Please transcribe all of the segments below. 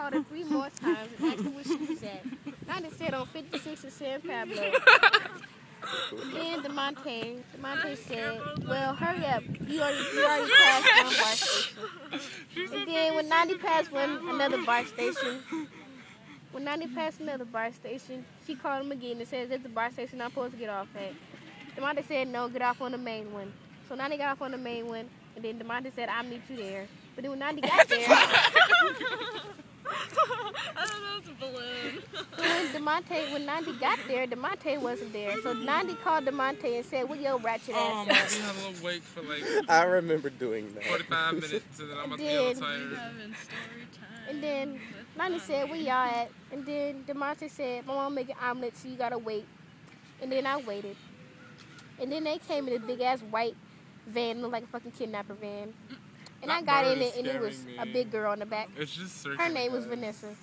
called her 3 more times and asked her where she was at. Nandis said on 56 in San Pablo. Then DeMonte said, well, hurry up. You already passed one bar station. And then when Nandi passed another bar station, she called him again and said, there's the bar station I'm supposed to get off at. DeMonte said, no, get off on the main one. So Nandi got off on the main one, and then DeMonte said, I'll meet you there. But then when Nandi got there... I don't know, it's a balloon. When Nandi got there, DeMonte wasn't there. So Nandi called DeMonte and said, "What your ratchet ass?" We have a little wait for like. I remember doing that. 45 minutes, and then I'm about to be a little tired. And then Nandi said, "Where y'all at?" And then DeMonte said, "My mom making omelets, so you gotta wait." And then I waited. And then they came in this big ass white van, looked like a fucking kidnapper van. And That I got bird in it, is and it was scaring a me. big girl in the back. It's just Her name was Vanessa.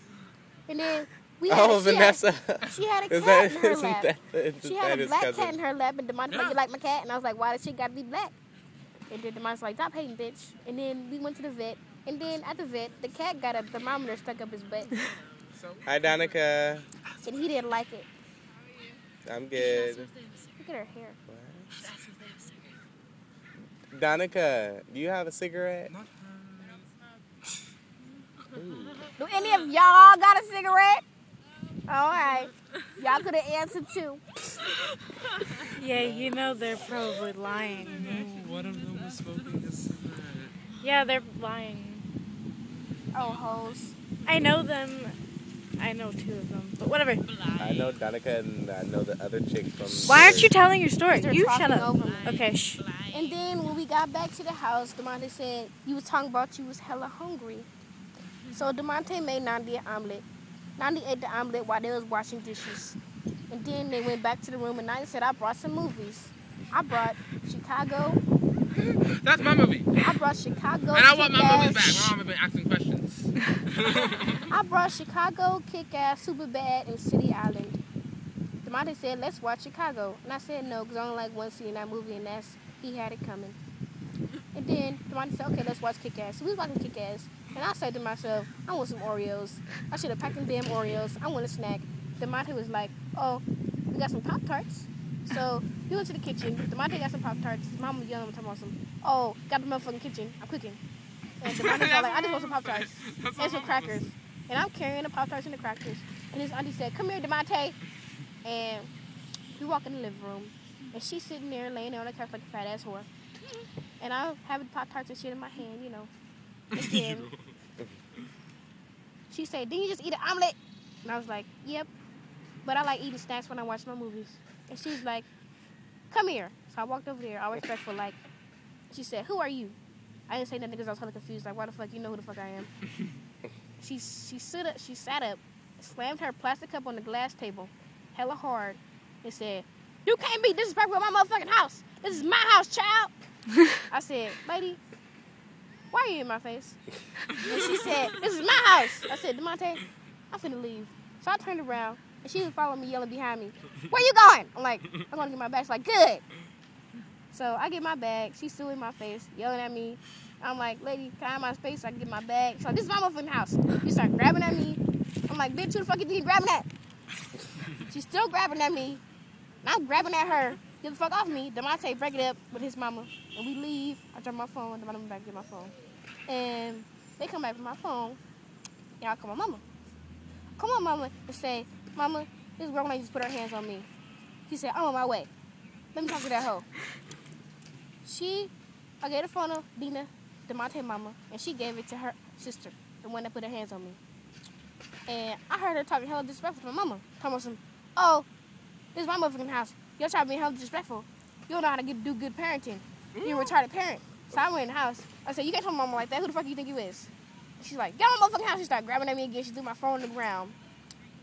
And then we had Vanessa. She had a cat in her lap. She had that a his black cousin? cat in her lap, and DeMonte like, you like my cat? And I was like, why does she got to be black? And then DeMonte's like, stop hating, bitch. And then we went to the vet. And then at the vet, the cat got a thermometer stuck up his butt. Hi, Danica. And he didn't like it. I'm good. Look at her hair. Danica, do you have a cigarette? Do any of y'all got a cigarette? All right. Y'all could have answered too. Yeah, you know they're probably lying. No, one of them was smoking a cigarette. Yeah, they're lying. Oh, hoes. I know them. I know 2 of them, but whatever. I know Danica and I know the other chick from... Why aren't you telling your story? They're You shut talking up. over me. Okay, shh. And then when we got back to the house, DeMonte said, you was talking about you was hella hungry. So DeMonte made Nandi an omelet. Nandi ate the omelet while they was washing dishes. And then they went back to the room and Nandi said, I brought some movies. I brought Chicago. That's my movie. I brought Chicago. And I want my movies back. My mom has been asking questions. I brought Chicago, Kick-Ass, Superbad, and City Island. DeMonte said, let's watch Chicago. And I said no, because I only like one scene in that movie, and that's He Had It Coming. And then DeMonte said, okay, let's watch Kick-Ass. So we was watching Kick-Ass. And I said to myself, I want some Oreos. I should have packed them damn Oreos. I want a snack. DeMonte was like, oh, we got some Pop-Tarts. So we went to the kitchen. DeMonte got some Pop-Tarts. His mom was yelling at him about some, oh, got the motherfucking kitchen. I'm cooking. And DeMonte was like, I just want some Pop-Tarts and some crackers. And I'm carrying the Pop-Tarts and the crackers. And his auntie said, come here, DeMonte. And we walk in the living room. And she's sitting there, laying there on the couch like a fat ass whore. And I have the Pop-Tarts and shit in my hand, you know. And then she said, didn't you just eat an omelet? And I was like, yep. But I like eating snacks when I watch my movies. And she was like, come here. So I walked over there, all respectful, like, she said, who are you? I didn't say nothing because I was hella confused. Like, why the fuck you know who the fuck I am? She sat up, slammed her plastic cup on the glass table, hella hard, and said, you can't be disrespectful in my motherfucking house. This is my house, child. I said, lady, why are you in my face? And she said, this is my house. I said, DeMonte, I'm finna leave. So I turned around, and she was following me, yelling behind me, where you going? I'm like, I'm going to get my bag. She's like, good. So I get my bag. She's still in my face, yelling at me. I'm like, lady, can I have my space so I can get my bag? She's like, this is my motherfucking house. She started grabbing at me. I'm like, bitch, who the fuck you think you grabbing at? She's still grabbing at me. And I'm grabbing at her. Get the fuck off me. DeMonte break it up with his mama. And we leave. I drop my phone. DeMonte went back to get my phone. And they come back with my phone. And I call my mama. Come on, mama, and say, mama, this girl just put her hands on me. She said, I'm on my way. Let me talk to that hoe. I gave the phone to Dina, DeMonte mama, and she gave it to her sister, the one that put her hands on me. And I heard her talking hella disrespectful to my mama. Talking about some, oh, this is my motherfucking house. You're trying to be hella disrespectful. You don't know how to do good parenting. You're a retarded parent. So I went in the house. I said, you can't tell my mama like that. Who the fuck you think you is? She's like, get on my motherfucking house. She started grabbing at me again. She threw my phone on the ground.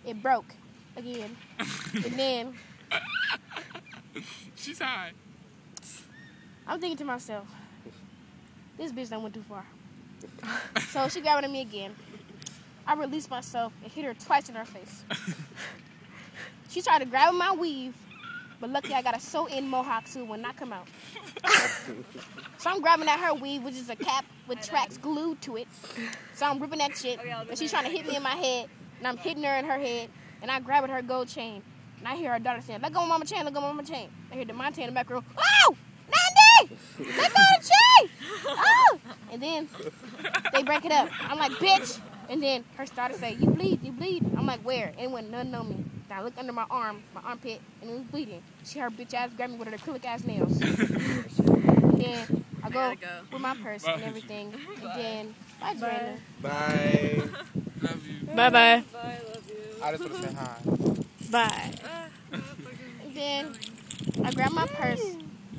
It broke again. And then She's high. I'm thinking to myself, this bitch done went too far. So she grabbed at me again. I released myself and hit her twice in her face. She tried to grab my weave But luckily I got a sew-in mohawk so it will not come out. So I'm grabbing at her weave, which is a cap with tracks glued to it. So I'm ripping that shit, and she's trying to hit me in my head, and I'm hitting her in her head, and I grab at her gold chain. And I hear her daughter saying, "Let go of mama chain, let go of mama chain." I hear DeMonte in the back room, "Oh, Nandi! Let go of the chain! Oh!" And then they break it up. I'm like, "Bitch!" And then her started saying, "You bleed, you bleed." I'm like, "Where?" And it wasn't nothing on me. I looked under my armpit, and it was bleeding. She, her bitch ass, grabbed me with her acrylic ass nails. And then I go with my purse and everything. And then, bye, Brandon. Bye. Love you. Bye bye. I just want to say hi. Bye. And then I grabbed my purse,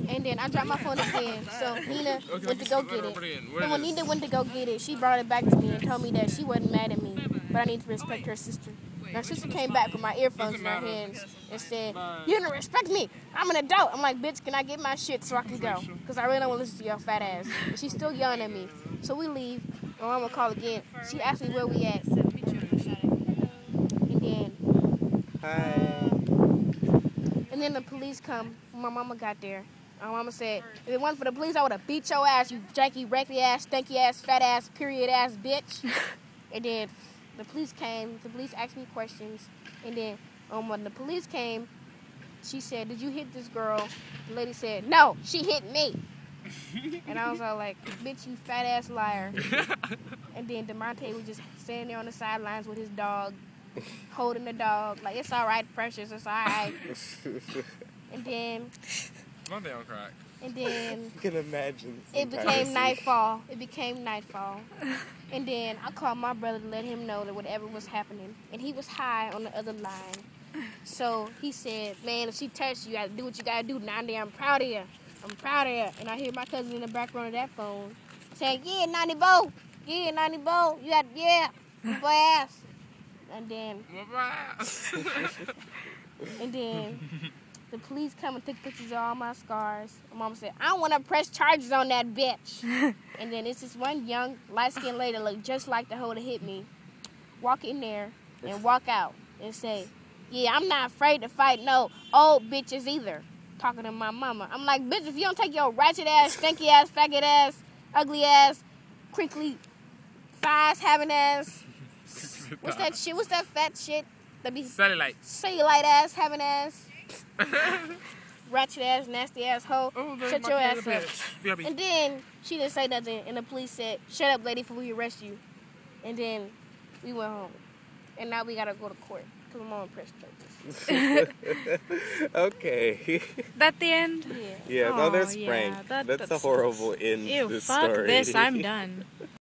and then I dropped my phone again. So Nina went to go get it. And when Nina went to go get it, she brought it back to me and told me that she wasn't mad at me, but I need to respect her sister. And her sister came back with my earphones in her hands and said, "You don't respect me. I'm an adult." I'm like, "Bitch, can I get my shit so I can go? Because I really don't want to listen to your fat ass." And she's still yelling at me. So we leave. My mama called again. She asked me where we at. And then Hi. And then the police come. My mama got there. My mama said, "If it wasn't for the police, I would have beat your ass, you janky, raggedy ass, stanky ass, fat ass, period ass bitch." And then the police came. The police asked me questions. And then when the police came, she said, "Did you hit this girl?" The lady said, "No, she hit me." And I was all like, "Bitch, you fat ass liar." And then DeMonte was just standing there on the sidelines with his dog, holding the dog. Like, "It's all right, Precious, it's all right." And then Monday on crack. And then You can imagine. it became nightfall. And then I called my brother to let him know that whatever was happening. And he was high on the other line. So he said, "Man, if she touched you, you gotta do what you gotta do, Nandi. I'm proud of you. I'm proud of you." And I hear my cousin in the background of that phone saying, "Yeah, Nandi Bo. Yeah, Nandi Bo. You got, yeah, boy ass." And then the police come and take pictures of all my scars. My mama said, "I don't want to press charges on that bitch." And then it's this one young, light-skinned lady that looked just like the hoe that hit me. Walk in there and walk out and say, "Yeah, I'm not afraid to fight no old bitches either." Talking to my mama. I'm like, "Bitch, if you don't take your ratchet ass, stinky ass, faggot ass, ugly ass, crinkly thighs having ass. What's that shit? What's that fat shit? That be cellulite ass having ass. Ratchet ass, nasty ass hoe. Shut your ass up." And then she didn't say nothing, and the police said, "Shut up, lady, before we arrest you." And then we went home. And now we gotta go to court because my mom pressed charges. Okay. That the end? Yeah. Yeah, no, there's yeah, Frank. that- That's a horrible end to Ew, this fuck story. this. I'm done.